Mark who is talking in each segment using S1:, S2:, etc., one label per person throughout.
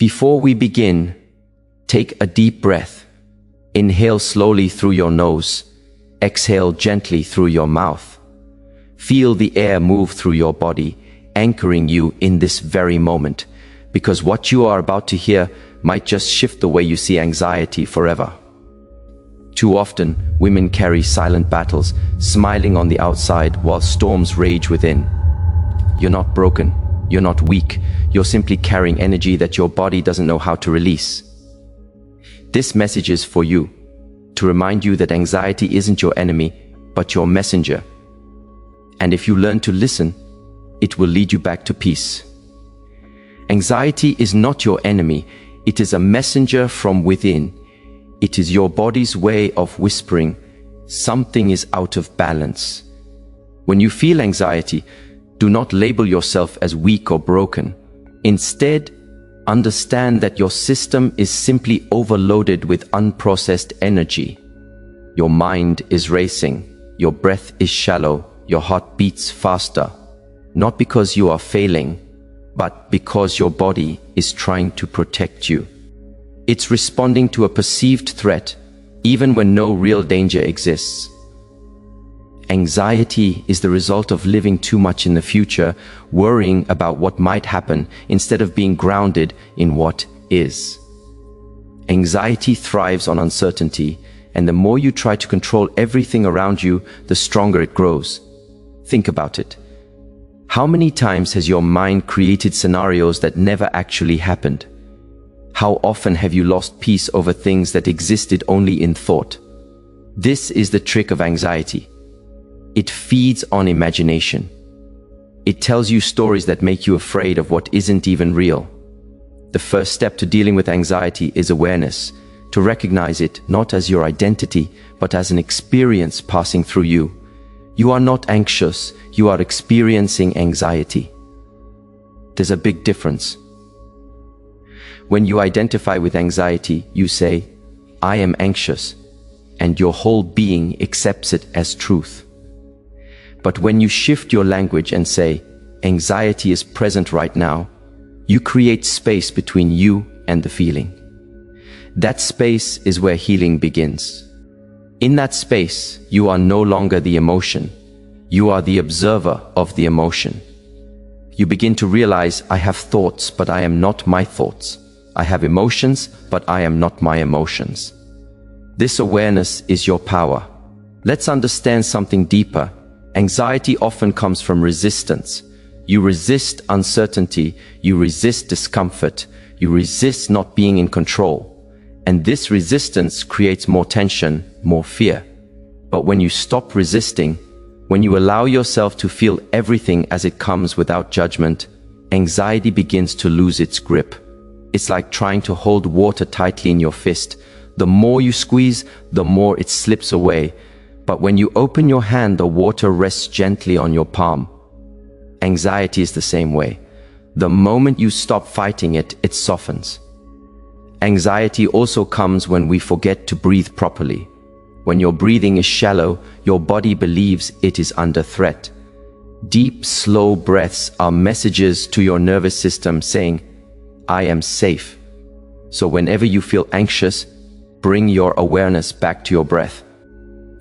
S1: Before we begin, take a deep breath. Inhale slowly through your nose. Exhale gently through your mouth. Feel the air move through your body, anchoring you in this very moment, because what you are about to hear might just shift the way you see anxiety forever. Too often, women carry silent battles, smiling on the outside while storms rage within. You're not broken. You're not weak. You're simply carrying energy that your body doesn't know how to release. This message is for you, to remind you that anxiety isn't your enemy, but your messenger. And if you learn to listen, it will lead you back to peace. Anxiety is not your enemy. It is a messenger from within. It is your body's way of whispering, something is out of balance. When you feel anxiety, do not label yourself as weak or broken. Instead, understand that your system is simply overloaded with unprocessed energy. Your mind is racing, your breath is shallow, your heart beats faster. Not because you are failing, but because your body is trying to protect you. It's responding to a perceived threat, even when no real danger exists. Anxiety is the result of living too much in the future, worrying about what might happen instead of being grounded in what is. Anxiety thrives on uncertainty, and the more you try to control everything around you, the stronger it grows. Think about it. How many times has your mind created scenarios that never actually happened? How often have you lost peace over things that existed only in thought? This is the trick of anxiety. It feeds on imagination. It tells you stories that make you afraid of what isn't even real. The first step to dealing with anxiety is awareness, to recognize it not as your identity, but as an experience passing through you. You are not anxious, you are experiencing anxiety. There's a big difference. When you identify with anxiety, you say, "I am anxious," and your whole being accepts it as truth. But when you shift your language and say, "Anxiety is present right now," you create space between you and the feeling. That space is where healing begins. In that space, you are no longer the emotion. You are the observer of the emotion. You begin to realize, I have thoughts, but I am not my thoughts. I have emotions, but I am not my emotions. This awareness is your power. Let's understand something deeper. Anxiety often comes from resistance. You resist uncertainty, you resist discomfort, you resist not being in control. And this resistance creates more tension, more fear. But when you stop resisting, when you allow yourself to feel everything as it comes without judgment, anxiety begins to lose its grip. It's like trying to hold water tightly in your fist. The more you squeeze, the more it slips away. But when you open your hand, the water rests gently on your palm. Anxiety is the same way. The moment you stop fighting it, it softens. Anxiety also comes when we forget to breathe properly. When your breathing is shallow, your body believes it is under threat. Deep, slow breaths are messages to your nervous system saying, "I am safe." So whenever you feel anxious, bring your awareness back to your breath.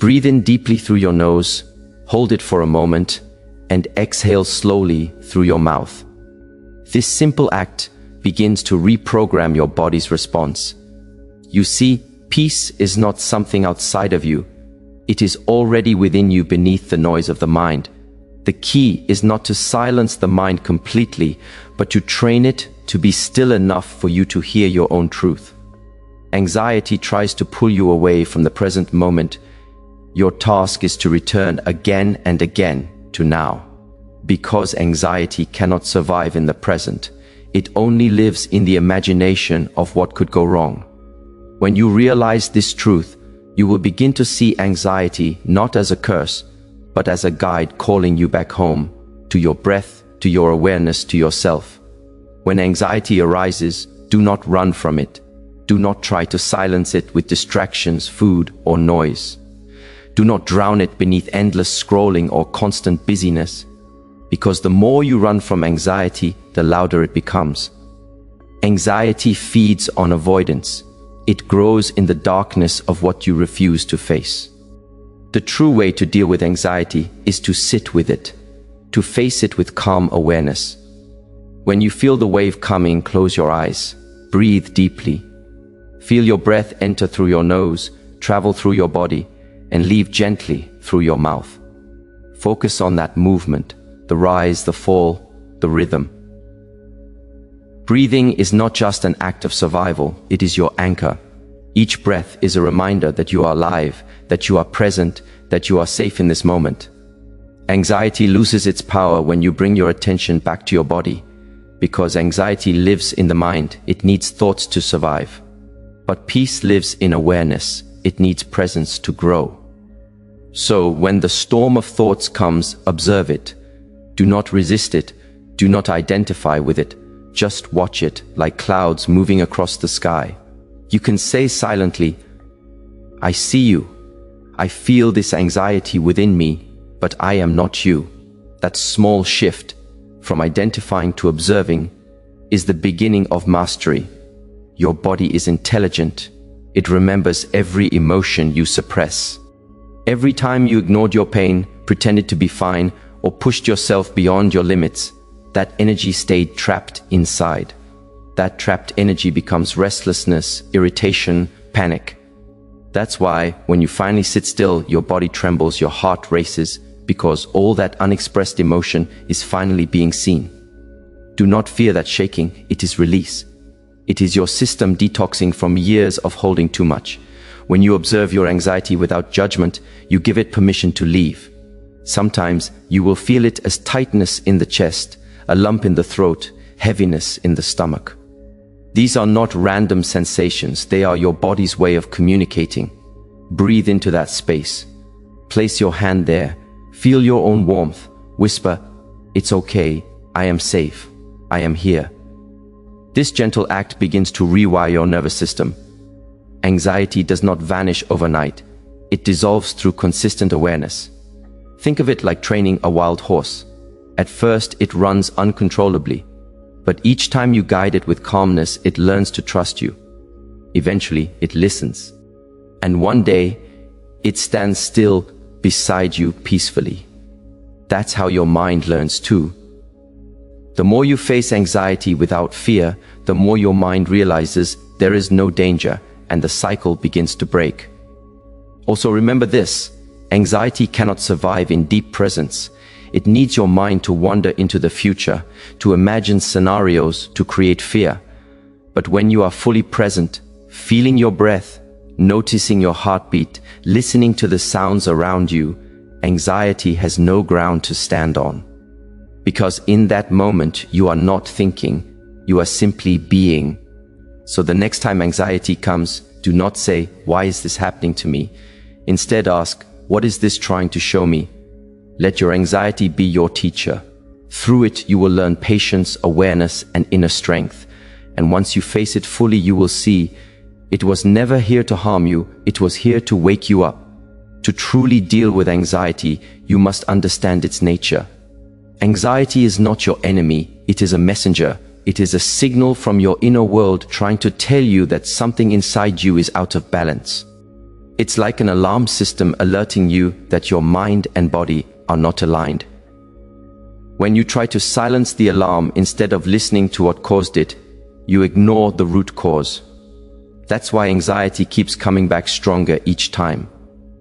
S1: Breathe in deeply through your nose, hold it for a moment, and exhale slowly through your mouth. This simple act begins to reprogram your body's response. You see, peace is not something outside of you. It is already within you beneath the noise of the mind. The key is not to silence the mind completely, but to train it to be still enough for you to hear your own truth. Anxiety tries to pull you away from the present moment. Your task is to return again and again to now. Because anxiety cannot survive in the present, it only lives in the imagination of what could go wrong. When you realize this truth, you will begin to see anxiety not as a curse, but as a guide calling you back home, to your breath, to your awareness, to yourself. When anxiety arises, do not run from it. Do not try to silence it with distractions, food, or noise. Do not drown it beneath endless scrolling or constant busyness, because the more you run from anxiety, the louder it becomes. Anxiety feeds on avoidance. It grows in the darkness of what you refuse to face. The true way to deal with anxiety is to sit with it, to face it with calm awareness. When you feel the wave coming, close your eyes, breathe deeply. Feel your breath enter through your nose, travel through your body, and leave gently through your mouth. Focus on that movement, the rise, the fall, the rhythm. Breathing is not just an act of survival, it is your anchor. Each breath is a reminder that you are alive, that you are present, that you are safe in this moment. Anxiety loses its power when you bring your attention back to your body. Because anxiety lives in the mind, it needs thoughts to survive. But peace lives in awareness, it needs presence to grow. So when the storm of thoughts comes, observe it. Do not resist it, do not identify with it, just watch it like clouds moving across the sky. You can say silently, I see you. I feel this anxiety within me, but I am not you. That small shift from identifying to observing is the beginning of mastery. Your body is intelligent. It remembers every emotion you suppress. Every time you ignored your pain, pretended to be fine, or pushed yourself beyond your limits, that energy stayed trapped inside. That trapped energy becomes restlessness, irritation, panic. That's why, when you finally sit still, your body trembles, your heart races, because all that unexpressed emotion is finally being seen. Do not fear that shaking, it is release. It is your system detoxing from years of holding too much. When you observe your anxiety without judgment, you give it permission to leave. Sometimes you will feel it as tightness in the chest, a lump in the throat, heaviness in the stomach. These are not random sensations, they are your body's way of communicating. Breathe into that space. Place your hand there. Feel your own warmth. Whisper, it's okay, I am safe, I am here. This gentle act begins to rewire your nervous system. Anxiety does not vanish overnight. It dissolves through consistent awareness. Think of it like training a wild horse. At first, it runs uncontrollably. But each time you guide it with calmness, it learns to trust you. Eventually, it listens. And one day, it stands still beside you peacefully. That's how your mind learns too. The more you face anxiety without fear, the more your mind realizes there is no danger, and the cycle begins to break. Also remember this, anxiety cannot survive in deep presence. It needs your mind to wander into the future, to imagine scenarios, to create fear. But when you are fully present, feeling your breath, noticing your heartbeat, listening to the sounds around you, anxiety has no ground to stand on. Because in that moment, you are not thinking, you are simply being. So the next time anxiety comes, do not say, why is this happening to me? Instead ask, what is this trying to show me? Let your anxiety be your teacher. Through it, you will learn patience, awareness, and inner strength. And once you face it fully, you will see it was never here to harm you, it was here to wake you up. To truly deal with anxiety, you must understand its nature. Anxiety is not your enemy, it is a messenger. It is a signal from your inner world trying to tell you that something inside you is out of balance. It's like an alarm system alerting you that your mind and body are not aligned. When you try to silence the alarm instead of listening to what caused it, you ignore the root cause. That's why anxiety keeps coming back stronger each time.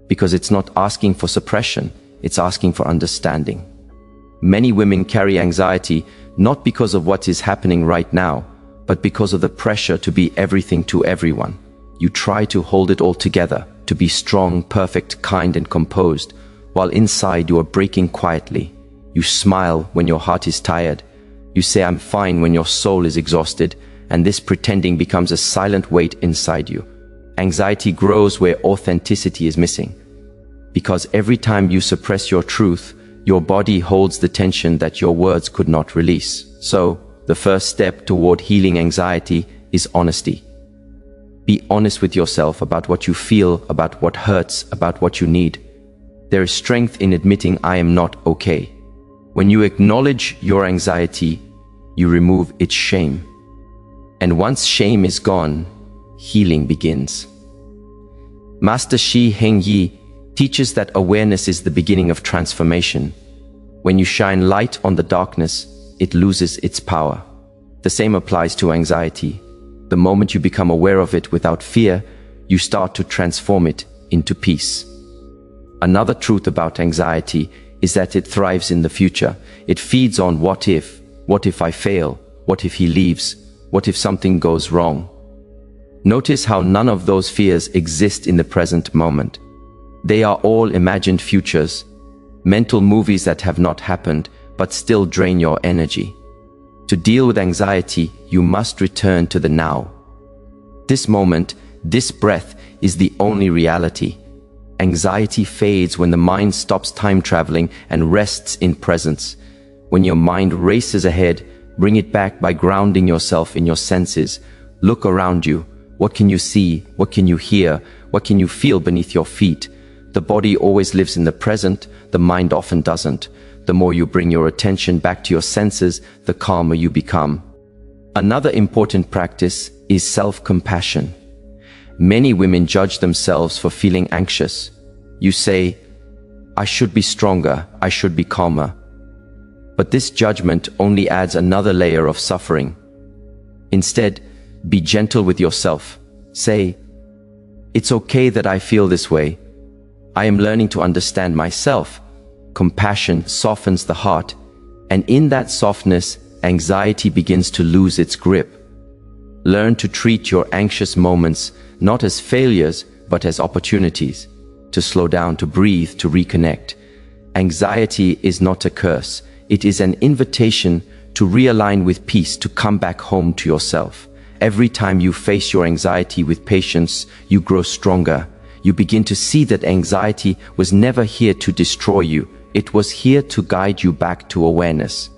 S1: Because it's not asking for suppression, it's asking for understanding. Many women carry anxiety not because of what is happening right now, but because of the pressure to be everything to everyone. You try to hold it all together, to be strong, perfect, kind, and composed, while inside you are breaking quietly. You smile when your heart is tired. You say I'm fine when your soul is exhausted, and this pretending becomes a silent weight inside you. Anxiety grows where authenticity is missing. Because every time you suppress your truth, your body holds the tension that your words could not release. So, the first step toward healing anxiety is honesty. Be honest with yourself about what you feel, about what hurts, about what you need. There is strength in admitting I am not okay. When you acknowledge your anxiety, you remove its shame. And once shame is gone, healing begins. Master HENG teaches that awareness is the beginning of transformation. When you shine light on the darkness, it loses its power. The same applies to anxiety. The moment you become aware of it without fear, you start to transform it into peace. Another truth about anxiety is that it thrives in the future. It feeds on what if I fail, what if he leaves, what if something goes wrong. Notice how none of those fears exist in the present moment. They are all imagined futures, mental movies that have not happened but still drain your energy. To deal with anxiety, you must return to the now. This moment, this breath, is the only reality. Anxiety fades when the mind stops time traveling and rests in presence. When your mind races ahead, bring it back by grounding yourself in your senses. Look around you. What can you see? What can you hear? What can you feel beneath your feet? The body always lives in the present, the mind often doesn't. The more you bring your attention back to your senses, the calmer you become. Another important practice is self-compassion. Many women judge themselves for feeling anxious. You say, I should be stronger, I should be calmer. But this judgment only adds another layer of suffering. Instead, be gentle with yourself. Say, it's okay that I feel this way. I am learning to understand myself. Compassion softens the heart, and in that softness, anxiety begins to lose its grip. Learn to treat your anxious moments not as failures, but as opportunities. To slow down, to breathe, to reconnect. Anxiety is not a curse. It is an invitation to realign with peace, to come back home to yourself. Every time you face your anxiety with patience, you grow stronger. You begin to see that anxiety was never here to destroy you. It was here to guide you back to awareness.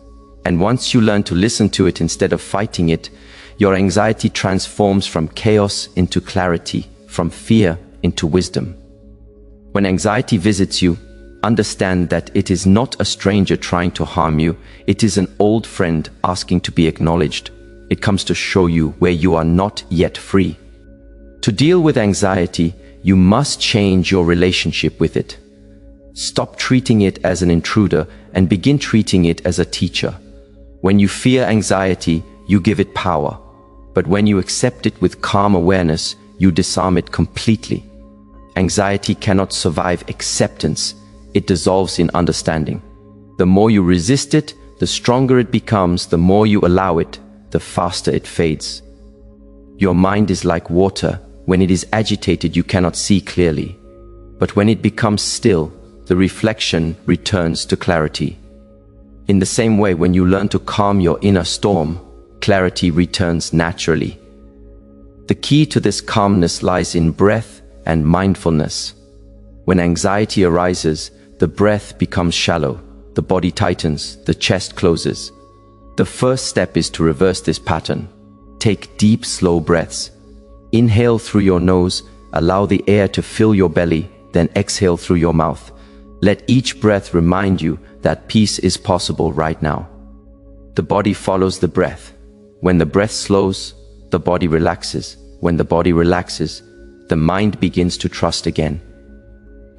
S1: And once you learn to listen to it instead of fighting it, your anxiety transforms from chaos into clarity, from fear into wisdom. When anxiety visits you, understand that it is not a stranger trying to harm you. It is an old friend asking to be acknowledged. It comes to show you where you are not yet free. To deal with anxiety, you must change your relationship with it. Stop treating it as an intruder and begin treating it as a teacher. When you fear anxiety, you give it power. But when you accept it with calm awareness, you disarm it completely. Anxiety cannot survive acceptance. It dissolves in understanding. The more you resist it, the stronger it becomes. The more you allow it, the faster it fades. Your mind is like water. When it is agitated, you cannot see clearly. But when it becomes still, the reflection returns to clarity. In the same way, when you learn to calm your inner storm, clarity returns naturally. The key to this calmness lies in breath and mindfulness. When anxiety arises, the breath becomes shallow, the body tightens, the chest closes. The first step is to reverse this pattern. Take deep, slow breaths. Inhale through your nose, allow the air to fill your belly, then exhale through your mouth. Let each breath remind you that peace is possible right now. The body follows the breath. When the breath slows, the body relaxes. When the body relaxes, the mind begins to trust again.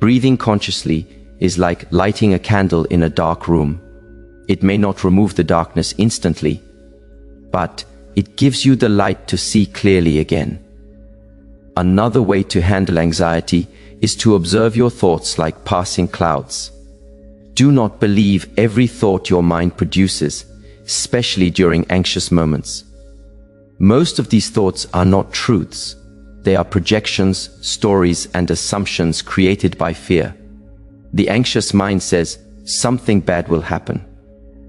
S1: Breathing consciously is like lighting a candle in a dark room. It may not remove the darkness instantly, but it gives you the light to see clearly again. Another way to handle anxiety is to observe your thoughts like passing clouds. Do not believe every thought your mind produces, especially during anxious moments. Most of these thoughts are not truths. They are projections, stories, and assumptions created by fear. The anxious mind says, something bad will happen.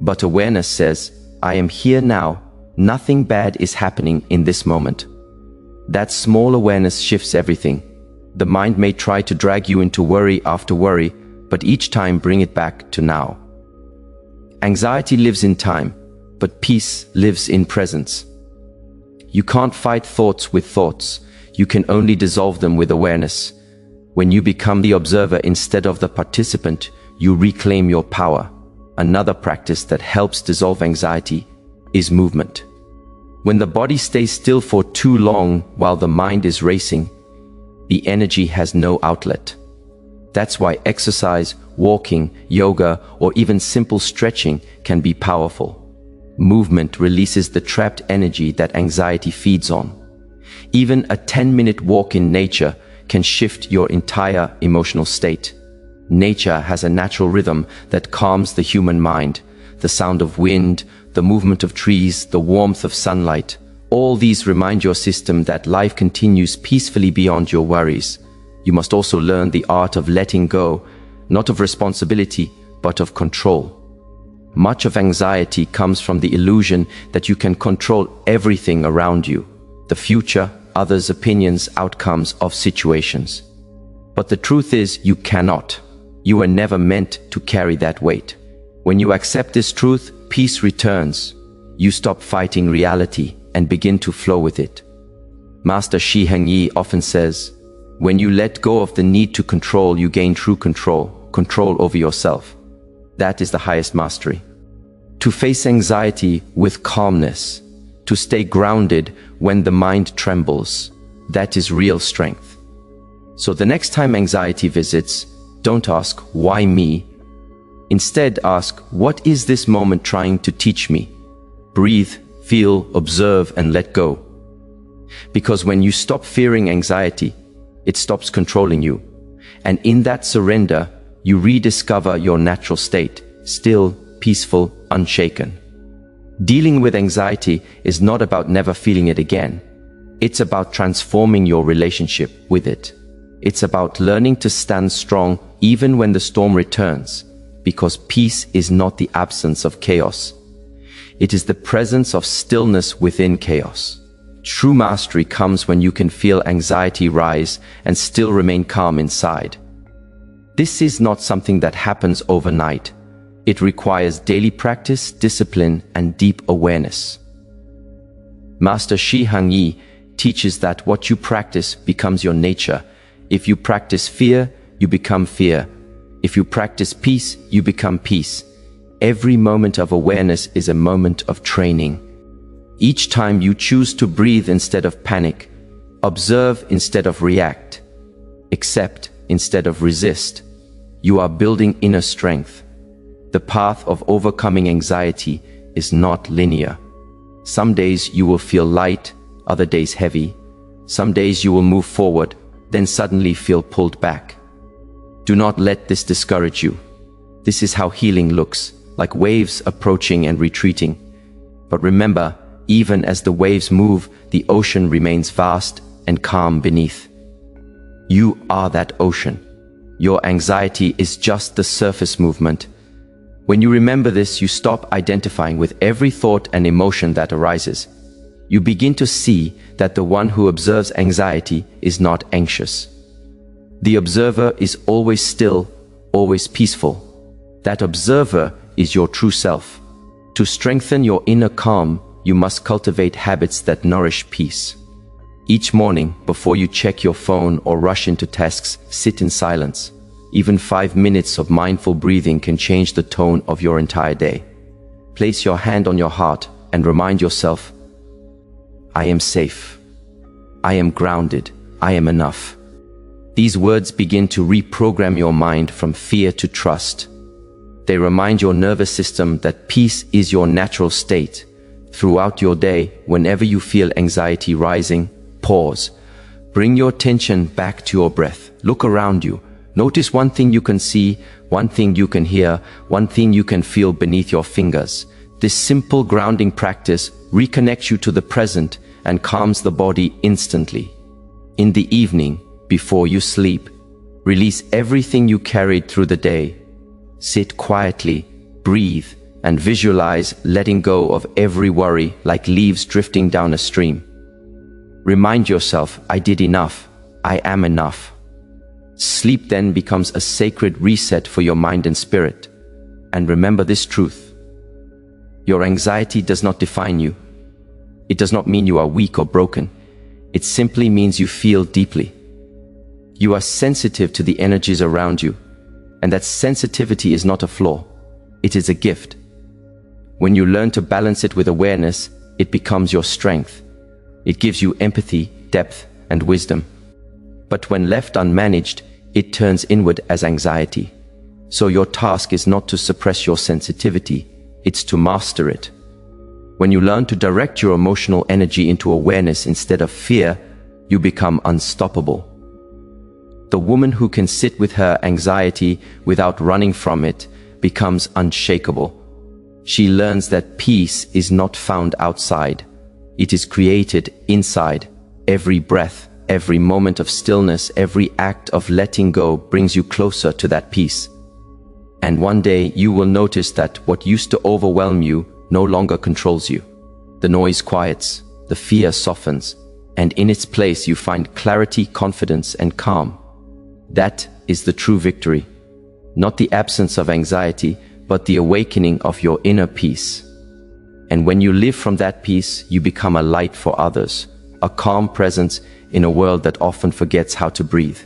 S1: But awareness says, I am here now. Nothing bad is happening in this moment. That small awareness shifts everything. The mind may try to drag you into worry after worry, but each time bring it back to now. Anxiety lives in time, but peace lives in presence. You can't fight thoughts with thoughts. You can only dissolve them with awareness. When you become the observer instead of the participant, you reclaim your power. Another practice that helps dissolve anxiety is movement. When the body stays still for too long while the mind is racing, the energy has no outlet. That's why exercise, walking, yoga, or even simple stretching can be powerful. Movement releases the trapped energy that anxiety feeds on. Even a 10-minute walk in nature can shift your entire emotional state. Nature has a natural rhythm that calms the human mind. The sound of wind, the movement of trees, the warmth of sunlight. All these remind your system that life continues peacefully beyond your worries. You must also learn the art of letting go, not of responsibility, but of control. Much of anxiety comes from the illusion that you can control everything around you, the future, others' opinions, outcomes of situations. But the truth is, you cannot. You were never meant to carry that weight. When you accept this truth, peace returns. You stop fighting reality and begin to flow with it. Master HENG often says, when you let go of the need to control, you gain true control over yourself. That is the highest mastery. To face anxiety with calmness, to stay grounded when the mind trembles, that is real strength. So the next time anxiety visits, don't ask, why me? Instead ask, what is this moment trying to teach me? Breathe, feel, observe, and let go. Because when you stop fearing anxiety, it stops controlling you. And in that surrender, you rediscover your natural state, still, peaceful, unshaken. Dealing with anxiety is not about never feeling it again. It's about transforming your relationship with it. It's about learning to stand strong even when the storm returns, because peace is not the absence of chaos. It is the presence of stillness within chaos. True mastery comes when you can feel anxiety rise and still remain calm inside. This is not something that happens overnight. It requires daily practice, discipline, and deep awareness. Master HENG teaches that what you practice becomes your nature. If you practice fear, you become fear. If you practice peace, you become peace. Every moment of awareness is a moment of training. Each time you choose to breathe instead of panic, observe instead of react, accept instead of resist, you are building inner strength. The path of overcoming anxiety is not linear. Some days you will feel light, other days heavy. Some days you will move forward, then suddenly feel pulled back. Do not let this discourage you. This is how healing looks, like waves approaching and retreating. But remember, even as the waves move, the ocean remains vast and calm beneath. You are that ocean. Your anxiety is just the surface movement. When you remember this, you stop identifying with every thought and emotion that arises. You begin to see that the one who observes anxiety is not anxious. The observer is always still, always peaceful. That observer is your true self. To strengthen your inner calm, you must cultivate habits that nourish peace. Each morning, before you check your phone or rush into tasks, sit in silence. Even 5 minutes of mindful breathing can change the tone of your entire day. Place your hand on your heart and remind yourself, I am safe. I am grounded. I am enough. These words begin to reprogram your mind from fear to trust. They remind your nervous system that peace is your natural state. Throughout your day, whenever you feel anxiety rising, pause. Bring your attention back to your breath. Look around you. Notice one thing you can see, one thing you can hear, one thing you can feel beneath your fingers. This simple grounding practice reconnects you to the present and calms the body instantly. In the evening, before you sleep, release everything you carried through the day. Sit quietly, breathe, and visualize letting go of every worry like leaves drifting down a stream. Remind yourself, I did enough. I am enough. Sleep then becomes a sacred reset for your mind and spirit. And remember this truth. Your anxiety does not define you. It does not mean you are weak or broken. It simply means you feel deeply. You are sensitive to the energies around you, and that sensitivity is not a flaw. It is a gift. When you learn to balance it with awareness, it becomes your strength. It gives you empathy, depth, and wisdom. But when left unmanaged, it turns inward as anxiety. So your task is not to suppress your sensitivity, it's to master it. When you learn to direct your emotional energy into awareness instead of fear, you become unstoppable. The woman who can sit with her anxiety without running from it becomes unshakable. She learns that peace is not found outside. It is created inside. Every breath, every moment of stillness, every act of letting go brings you closer to that peace. And one day you will notice that what used to overwhelm you no longer controls you. The noise quiets, the fear softens, and in its place you find clarity, confidence, and calm. That is the true victory. Not the absence of anxiety, but the awakening of your inner peace. And when you live from that peace, you become a light for others, a calm presence in a world that often forgets how to breathe.